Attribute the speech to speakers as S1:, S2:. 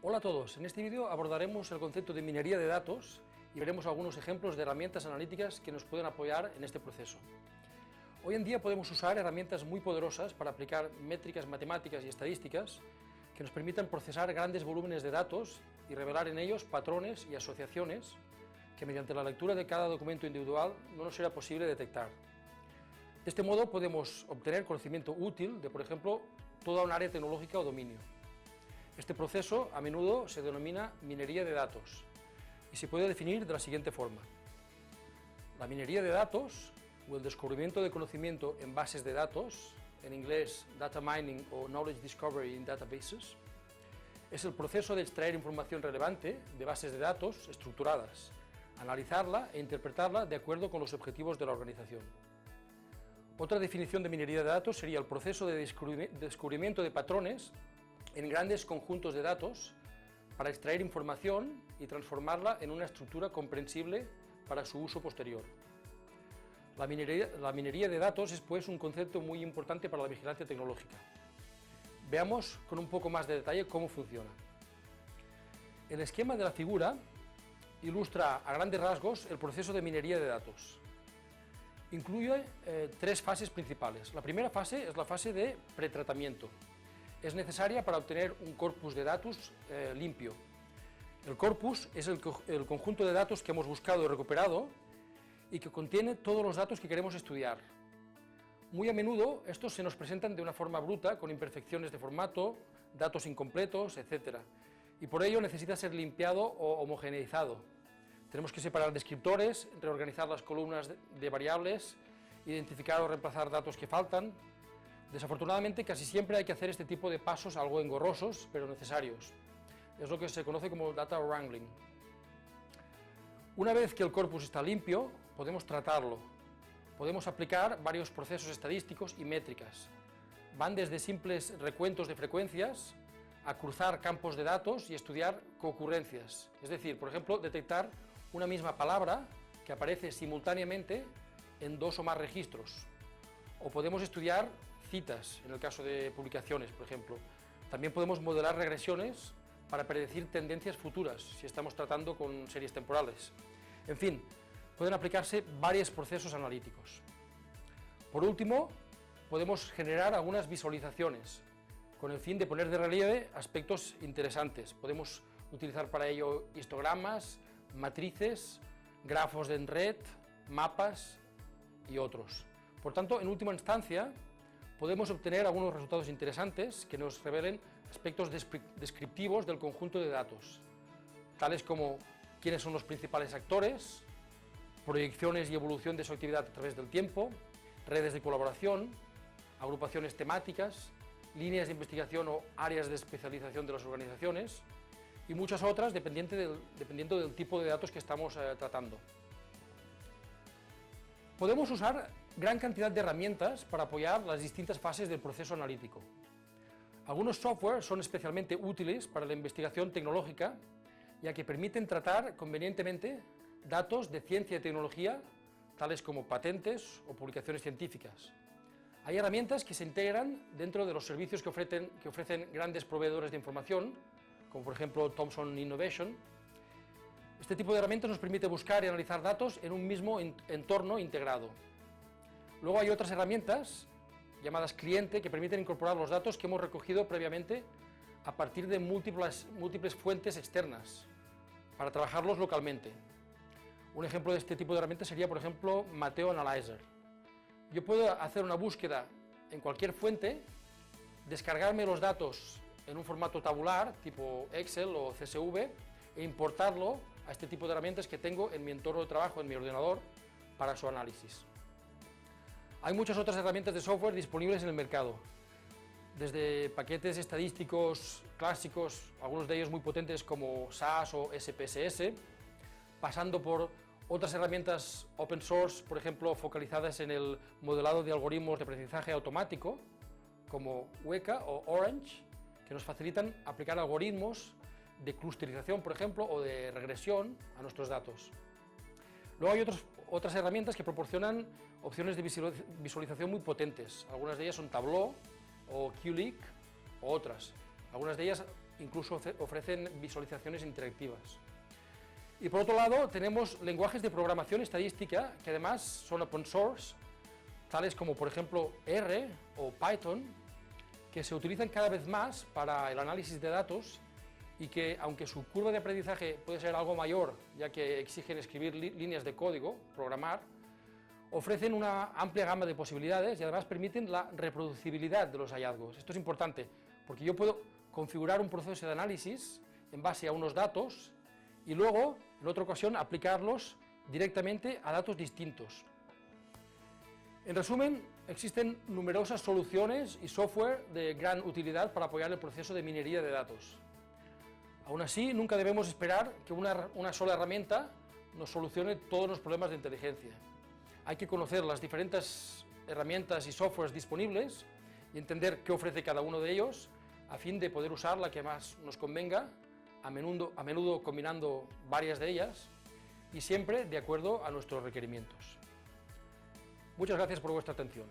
S1: Hola a todos, en este vídeo abordaremos el concepto de minería de datos y veremos algunos ejemplos de herramientas analíticas que nos pueden apoyar en este proceso. Hoy en día podemos usar herramientas muy poderosas para aplicar métricas matemáticas y estadísticas que nos permitan procesar grandes volúmenes de datos y revelar en ellos patrones y asociaciones que mediante la lectura de cada documento individual no nos será posible detectar. De este modo podemos obtener conocimiento útil de, por ejemplo, toda un área tecnológica o dominio. Este proceso a menudo se denomina minería de datos y se puede definir de la siguiente forma. La minería de datos, o el descubrimiento de conocimiento en bases de datos, en inglés data mining o knowledge discovery in databases, es el proceso de extraer información relevante de bases de datos estructuradas, analizarla e interpretarla de acuerdo con los objetivos de la organización. Otra definición de minería de datos sería el proceso de descubrimiento de patrones en grandes conjuntos de datos para extraer información y transformarla en una estructura comprensible para su uso posterior. La minería de datos es pues un concepto muy importante para la vigilancia tecnológica. Veamos con un poco más de detalle cómo funciona. El esquema de la figura ilustra a grandes rasgos el proceso de minería de datos. Incluye tres fases principales. La primera fase es la fase de pretratamiento. Es necesaria para obtener un corpus de datos limpio. El corpus es el conjunto de datos que hemos buscado y recuperado y que contiene todos los datos que queremos estudiar. Muy a menudo estos se nos presentan de una forma bruta, con imperfecciones de formato, datos incompletos, etc. Y por ello necesita ser limpiado o homogeneizado. Tenemos que separar descriptores, reorganizar las columnas de variables, identificar o reemplazar datos que faltan. Desafortunadamente, casi siempre hay que hacer este tipo de pasos algo engorrosos, pero necesarios. Es lo que se conoce como data wrangling. Una vez que el corpus está limpio, podemos tratarlo. Podemos aplicar varios procesos estadísticos y métricas. Van desde simples recuentos de frecuencias a cruzar campos de datos y estudiar concurrencias. Es decir, por ejemplo, detectar una misma palabra que aparece simultáneamente en dos o más registros. O podemos estudiar citas, en el caso de publicaciones, por ejemplo. También podemos modelar regresiones para predecir tendencias futuras, si estamos tratando con series temporales. En fin, pueden aplicarse varios procesos analíticos. Por último, podemos generar algunas visualizaciones, con el fin de poner de relieve aspectos interesantes. Podemos utilizar para ello histogramas, matrices, grafos de red, mapas y otros. Por tanto, en última instancia, podemos obtener algunos resultados interesantes que nos revelen aspectos descriptivos del conjunto de datos, tales como quiénes son los principales actores, proyecciones y evolución de su actividad a través del tiempo, redes de colaboración, agrupaciones temáticas, líneas de investigación o áreas de especialización de las organizaciones y muchas otras dependiendo del tipo de datos que estamos tratando. Podemos usar gran cantidad de herramientas para apoyar las distintas fases del proceso analítico. Algunos software son especialmente útiles para la investigación tecnológica, ya que permiten tratar convenientemente datos de ciencia y tecnología, tales como patentes o publicaciones científicas. Hay herramientas que se integran dentro de los servicios que ofrecen grandes proveedores de información, como por ejemplo Thomson Innovation. Este tipo de herramientas nos permite buscar y analizar datos en un mismo entorno integrado. Luego hay otras herramientas, llamadas cliente, que permiten incorporar los datos que hemos recogido previamente a partir de múltiples fuentes externas, para trabajarlos localmente. Un ejemplo de este tipo de herramientas sería, por ejemplo, Mateo Analyzer. Yo puedo hacer una búsqueda en cualquier fuente, descargarme los datos en un formato tabular, tipo Excel o CSV, e importarlo a este tipo de herramientas que tengo en mi entorno de trabajo, en mi ordenador, para su análisis. Hay muchas otras herramientas de software disponibles en el mercado, desde paquetes estadísticos clásicos, algunos de ellos muy potentes como SAS o SPSS, pasando por otras herramientas open source, por ejemplo, focalizadas en el modelado de algoritmos de aprendizaje automático, como Weka o Orange, que nos facilitan aplicar algoritmos de clusterización, por ejemplo, o de regresión a nuestros datos. Luego hay otras herramientas que proporcionan opciones de visualización muy potentes. Algunas de ellas son Tableau o QLeak o otras. Algunas de ellas incluso ofrecen visualizaciones interactivas. Y por otro lado tenemos lenguajes de programación estadística que además son open source, tales como por ejemplo R o Python, que se utilizan cada vez más para el análisis de datos y que, aunque su curva de aprendizaje puede ser algo mayor, ya que exigen escribir líneas de código, programar, ofrecen una amplia gama de posibilidades y además permiten la reproducibilidad de los hallazgos. Esto es importante, porque yo puedo configurar un proceso de análisis en base a unos datos y luego, en otra ocasión, aplicarlos directamente a datos distintos. En resumen, existen numerosas soluciones y software de gran utilidad para apoyar el proceso de minería de datos. Aún así, nunca debemos esperar que una sola herramienta nos solucione todos los problemas de inteligencia. Hay que conocer las diferentes herramientas y softwares disponibles y entender qué ofrece cada uno de ellos a fin de poder usar la que más nos convenga, a menudo combinando varias de ellas y siempre de acuerdo a nuestros requerimientos. Muchas gracias por vuestra atención.